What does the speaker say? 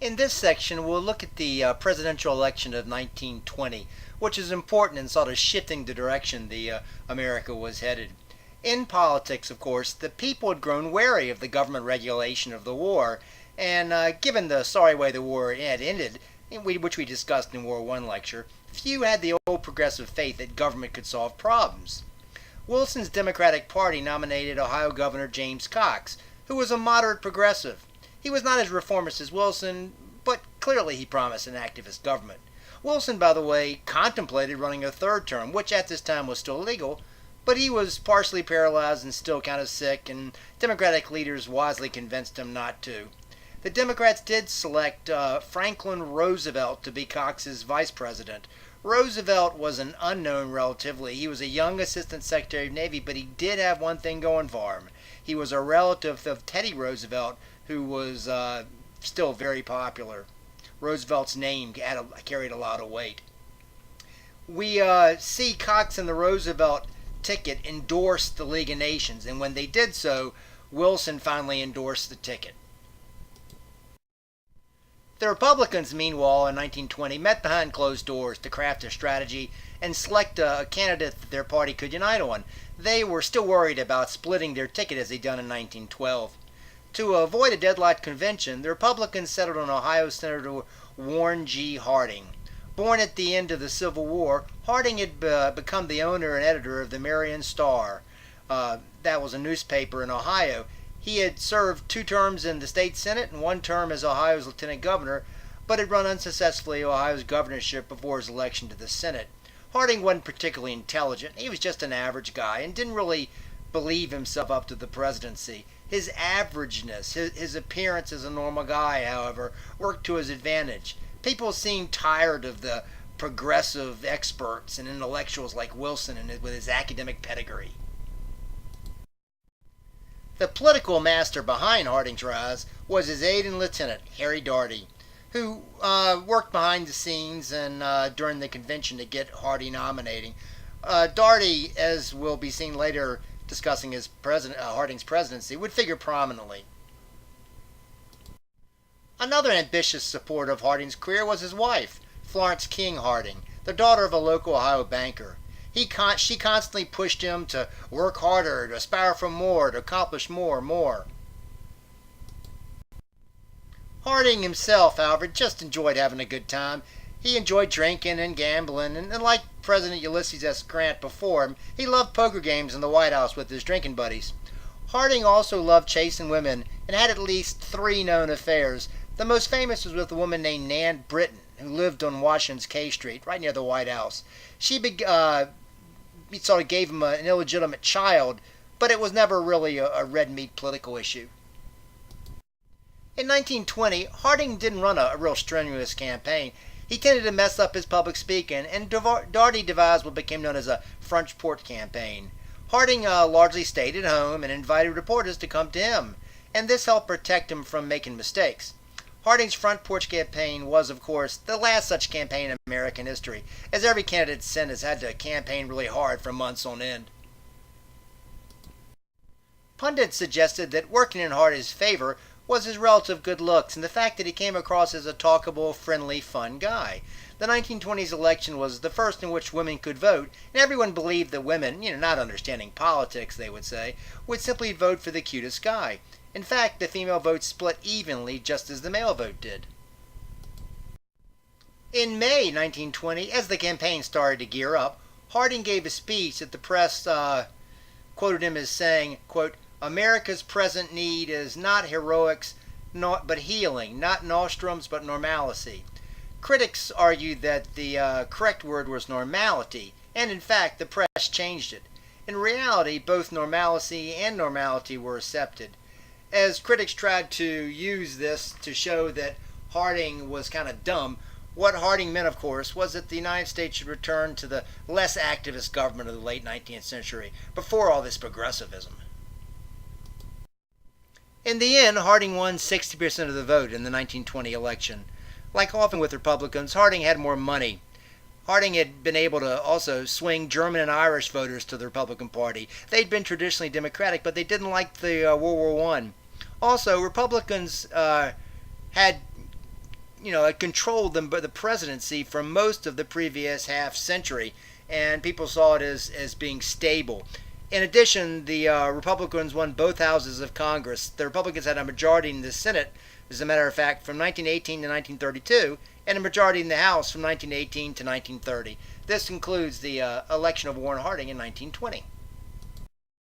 In this section, we'll look at the presidential election of 1920, which is important in sort of shifting the direction the America was headed. In politics, of course, the people had grown wary of the government regulation of the war, and given the sorry way the war had ended, which we discussed in War I lecture, few had the old progressive faith that government could solve problems. Wilson's Democratic Party nominated Ohio Governor James Cox, who was a moderate progressive. He was not as reformist as Wilson, but clearly he promised an activist government. Wilson, by the way, contemplated running a third term, which at this time was still legal, but he was partially paralyzed and still kind of sick, and Democratic leaders wisely convinced him not to. The Democrats did select Franklin Roosevelt to be Cox's vice president. Roosevelt was an unknown relatively. He was a young assistant secretary of Navy, but he did have one thing going for him. He was a relative of Teddy Roosevelt, who was still very popular. Roosevelt's name carried a lot of weight. We see Cox and the Roosevelt ticket endorse the League of Nations, and when they did so, Wilson finally endorsed the ticket. The Republicans, meanwhile, in 1920, met behind closed doors to craft a strategy and select a candidate that their party could unite on. They were still worried about splitting their ticket as they'd done in 1912. To avoid a deadlocked convention, the Republicans settled on Ohio Senator Warren G. Harding. Born at the end of the Civil War, Harding had become the owner and editor of the Marion Star. That was a newspaper in Ohio. He had served 2 terms in the state senate and 1 term as Ohio's lieutenant governor, but had run unsuccessfully Ohio's governorship before his election to the Senate. Harding wasn't particularly intelligent. He was just an average guy and didn't really believe himself up to the presidency. His averageness, his appearance as a normal guy, however, worked to his advantage. People seemed tired of the progressive experts and intellectuals like Wilson with his academic pedigree. The political master behind Harding's rise was his aide and lieutenant, Harry Daugherty, who worked behind the scenes and during the convention to get Harding nominating. Daugherty, as will be seen later discussing Harding's presidency, would figure prominently. Another ambitious supporter of Harding's career was his wife, Florence King Harding, the daughter of a local Ohio banker. She constantly pushed him to work harder, to aspire for more, to accomplish more. Harding himself, however, just enjoyed having a good time. He enjoyed drinking and gambling, and like President Ulysses S. Grant before him, he loved poker games in the White House with his drinking buddies. Harding also loved chasing women and had at least 3 known affairs. The most famous was with a woman named Nan Britton, who lived on Washington's K Street, right near the White House. She sort of gave him an illegitimate child, but it was never really a red meat political issue. In 1920, Harding didn't run a real strenuous campaign. He tended to mess up his public speaking, and Daugherty devised what became known as a front porch campaign. Harding largely stayed at home and invited reporters to come to him, and this helped protect him from making mistakes. Harding's front porch campaign was, of course, the last such campaign in American history, as every candidate since has had to campaign really hard for months on end. Pundits suggested that working in Harding's favor was his relative good looks and the fact that he came across as a talkable, friendly, fun guy. The 1920s election was the first in which women could vote, and everyone believed that women, not understanding politics, they would say, would simply vote for the cutest guy. In fact, the female vote split evenly just as the male vote did. In May 1920, as the campaign started to gear up, Harding gave a speech that the press quoted him as saying, quote, "America's present need is not heroics, but healing, not nostrums, but normalcy." Critics argued that the correct word was normality, and in fact the press changed it. In reality, both normalcy and normality were accepted. As critics tried to use this to show that Harding was kind of dumb, what Harding meant, of course, was that the United States should return to the less activist government of the late 19th century, before all this progressivism. In the end, Harding won 60% of the vote in the 1920 election. Like often with Republicans, Harding had more money. Harding had been able to also swing German and Irish voters to the Republican Party. They'd been traditionally Democratic, but they didn't like the World War I. Also, Republicans had had controlled the presidency for most of the previous half century, and people saw it as being stable. In addition, the Republicans won both houses of Congress. The Republicans had a majority in the Senate, as a matter of fact, from 1918 to 1932, and a majority in the House from 1918 to 1930. This concludes the election of Warren Harding in 1920.